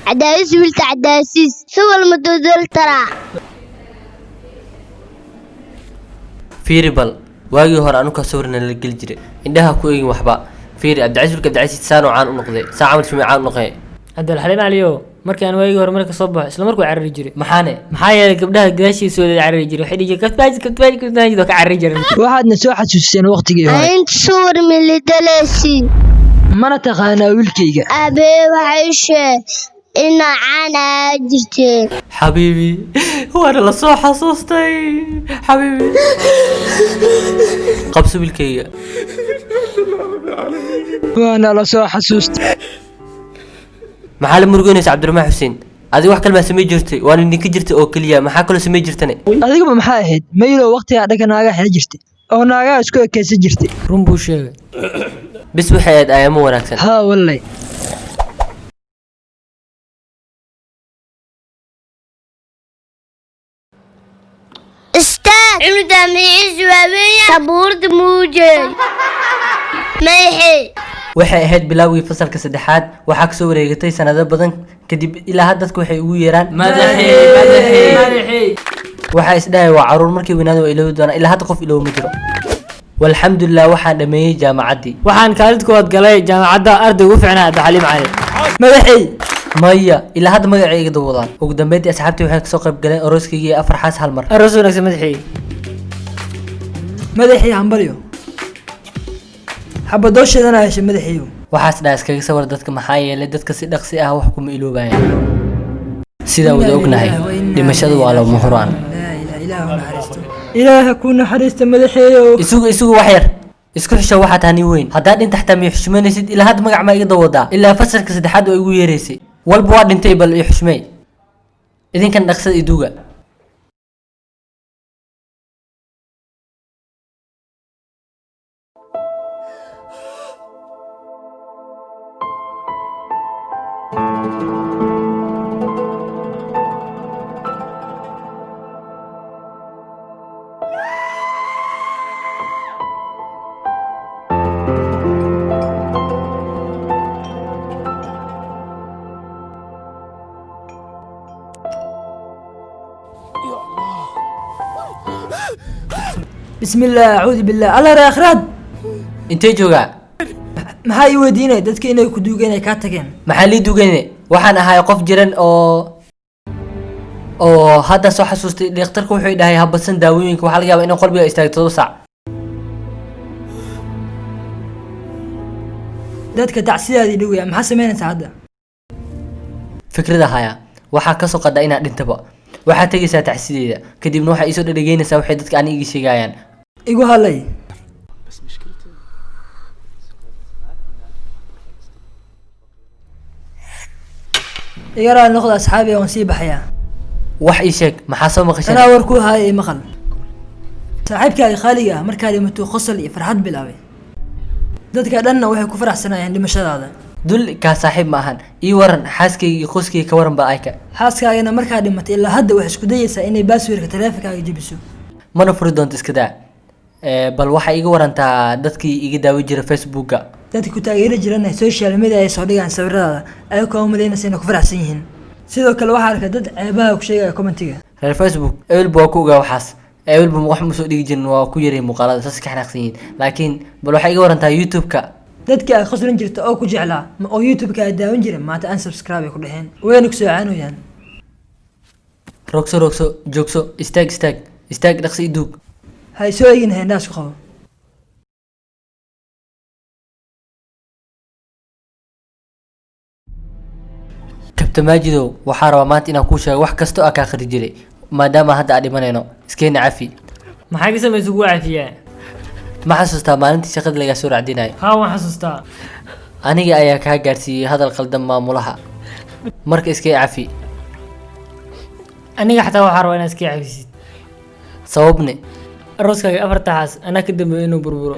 عدايس ولت عداسيس سوى المدودل ترى fiiri bal waagii hore anu ka sawirna la geli jiray indhaha ku eegin waxba fiiri Cabdicasiis saan oo caan u noqday saacamal shumee caan u noqday عبد الحليم عليو markaan waagii hore marka soo baxo isla markuu carari jiray maxaa yeelay gabdhaha gaashiisooda carari jiray waxay dhigi kabtaaj ka carari jiray waxaadna soo xasuusteen waqtigii hore انت صور من اللي دلسي mana taqaanaa wiilkayga ابي وحيشه إن عنا جرتين حبيبي وانا لا soo xasuustay حبيبي qabso bilkayga waana la soo xasuustay maxaa la murugeynaysa Cabdiraxmaan Xuseen adi wax kalma samee jirtay waan idinka jirtay oo kaliya maxaa kale samee jirtane adigaba maxaa ahayd maylo waqtiga dhaga naaga xil jirtay oo naaga isku ekaysan jirtay run buu sheegay bis waxay aad ayamo wanaagsan ha wallahi استاذ ابن دميز وابيا صبورت موجي ميحي waxay ahayd bilowgii fasalka saddexaad waxa ka soo wareegatay sanado badan kadib ilaa hadda dadku waxay ugu yeeraan madaxi waxa isdhahay waa caruur markii weynaado ay ilaawi doonaan ilaa hadda qof ilaaw ma jiro walxamdulillah waxaan dhameeyay jaamacadii waxaan kaalid kood galay jaamacadda arday ugu fiicnaa Cabdi Xaliim Cali madaxi maya ilaa hadda magacayga dawadaan ugu dambeyntii asxaabtii waxay ka soo qayb galeen arooskaygii afar xaas hal mar aroos wanaagsan madaxii hambalyo xabadooshadana heshay madaxiiyo waxaas dhaa iskaga sawir dadka maxaa yeelay dadka si dhaqsi ah wax kuma iloobayaan sida wada ognahay dhimashadu waa lama huraan ilaaha ku naxariista madaxiiyo isugu wax yar isku xisho waxa taani weyn hadaa dhinta xataa ma xushmeynaysid ilaa had magac ma iga dawadaa ilaa fasalka saddexaad oo igu yeereysay walba waa dhintay bal i xushmey idinkan dhaqsad iduga بسم الله أعوذ بالله الله را أخراد intee joogaa maxaa ii weydiinay dadka inay ku duugeen ay ka tageen maxaa lii dugayne waxaan ahay qof jiran oo hadda soo xasuustay dhakhtarku wuxuu dhahay habadsan daawooyinka waxa laga yaabaa in qalbiga istaagto 7 saac dadka tacsiyaadii dhawaya maxaa sameynaysaa hadda fikrada haya waxa ka soo qadaa inaad dhintaba waxa tagaysaa tacsideeda kadibna waxa isoo dhadhageynaysaa waxay dadka aan iga sheegayaan igu halay igara noqda asxaabi oo sii baxaya wax ii sheeg maxaa soo maqashay anaa war ku haay maqal saaxiibkaaga qaaliga ah markaa dhimato qosol iyo farxad bilaabay dadka dhanna waxay ku faraxsanayeen dhimashadaada dul ka saaxiib ma ahan ii waran xaaskayga iyo qoyskayga ka waran ba ayka xaaskaagana markaa dhimatay ilaa hadda waxay isku dayaysaa inay baasweerka taleefankaaga jebiso mana furi doonto iska daa bal waxa iga warantaa dadkii iga daawi jiray Facebooka dadka ku taageeri jirana social media ay soo dhigaan sawirada ay ku umaleynaysa inay ku faraxsan yihiin sidoo kale waxa arkay dad ceebaha ku sheegaya commentiga reer Facebook baa ku ogaa waxaas baa wax ma soo dhigi jirin waa ku yaray muuqaalada saas ka xanaaqsan yihiin laakiin bal waxa iga warantaa YouTube-ka dadka ay khasran jirta oo ku jeclaa ma oo YouTube-ka ay daawan jireen maanta aan subscribe ku dhaxeen wayna ku soo caanooyaan rogso joogso istaag dhaqsi idug hay soo eegin heendaas ku qabo kabta maajidow waxaa rabaa maanta inaan kuu sheego wax kasta oo ka akhri jiray maadaama hadda aan dhimanayno iskeena cafi maxaa ka samaysa ugu cafiyaa ma xasuustaa maalintii shaqada laga soo raacdinayo haa waan xasuustaa aniga ayaa kaa gaarsiiyey hadal qaldan maamulaha marka iskee cafi aniga xataa waxaa rabaa inaad iska cafisid sababne arooskaaga afartaxaas anaa ka dambeeyay inuu burburo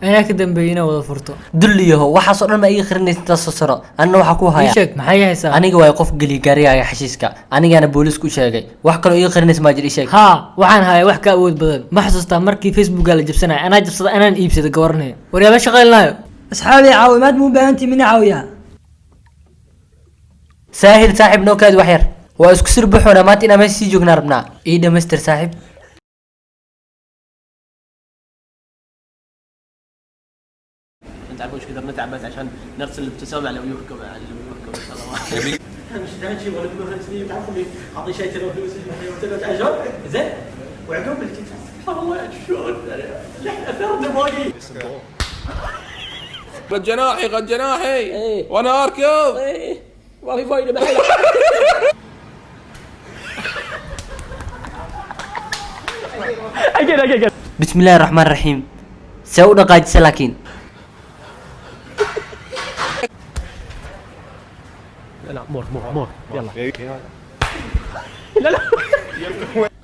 anaa ka dambeeyay inaa wada furto dulliyaho waxaasoo dhan ma iga qarinaysa intaas soo sano anna waxaa ku haya sheeg maxay haysaa aniga waa qof geli gaarigaaga xashiiska anigana booliisku sheegay wax kaloo iga qarinaysa ma jir sheeg haa waxaan hayaa wax ka awood badan ma xasuustaa markii Facebook-ga la jabsanay anaa jabsada anaan iibsada gawarnay waryaaba shaqaynaayo asxaabi caawimaad muu baahantii mina caawiyaa ساهل صاحب نوكاد وحير واسكو سر بخونا ما تينا ميسي جوجنا ربنا ايدا مستر صاحب انت عارف وش كثر نتعب بس عشان نرسل الابتسامه على وجوهكم ان شاء الله. مش داعي ولا بنور سنين تعرفوا اعطي شيء ترى فلوس تعجب زين وعقب والله شلون احنا اثرنا باقي قد جناحي قد جناحي وانا اركض ما في فايده معي. بسم الله الرحمن الرحيم سووا قاعد سلاكين لا مور يلا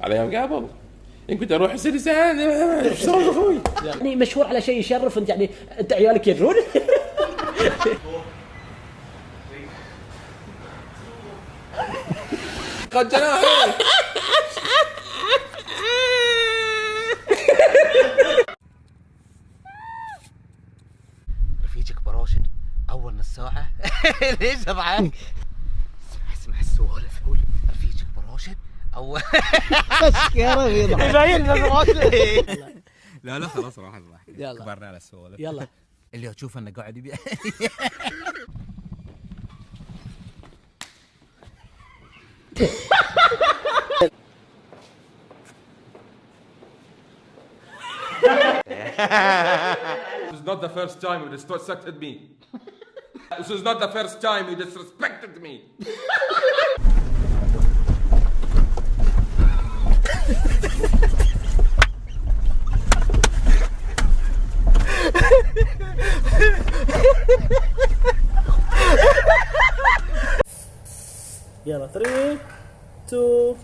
على يوم قبل ان كنت اروح اسوي لسان ايش سوي اخوي يعني مشهور على شيء يشرف انت يعني انت عيالك يدرون. قد جناحي رفيجك براشد اول نص ساعه ليش اضحك؟ اسمع السوالف قول رفيجك براشد اول مسكره يبين لا خلاص راح نضحك كبرنا على السوالف يلا اللي اشوف انه قاعد يبيع This is not the first time you disrespected me. This is not the first time you disrespected me. يلا 3 2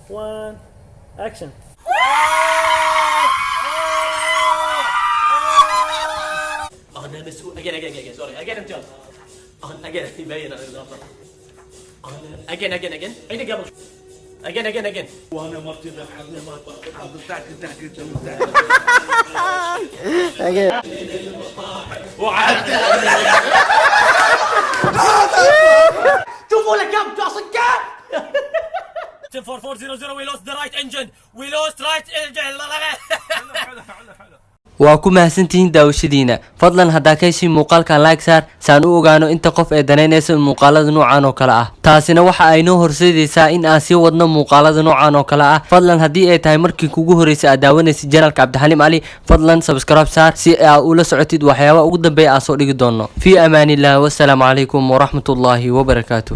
1 اكشن. انا مسؤول again sorry again انت انا again يبين انا غلطان انا again عيد قبل again وانا مرتي ذبحتني ما حضرتك شوفوا لك كم تعصب كم 104400 we lost the right engine we lost right engine waa ku mahadsantihiin daawashadiina fadlan haddaa ka heshiin muuqaalkan like saar saan u ogaano inta qof ee danaynaysa muuqaalada noocan oo kale ah taasina waxa ay noo horseedaysaa in aan sii wadno muuqaalada noocan oo kale ah fadlan haddii ay tahay markii kugu horeysay aad daawanaysid janalka cabdixaliim cali fadlan subscribe saar si aad ula socotid waxyaabaha ugu dambeeya aan soo dhigi doono fii amaanillaah wassalaamu calaykum waraxmatullaahi wabarakaatuh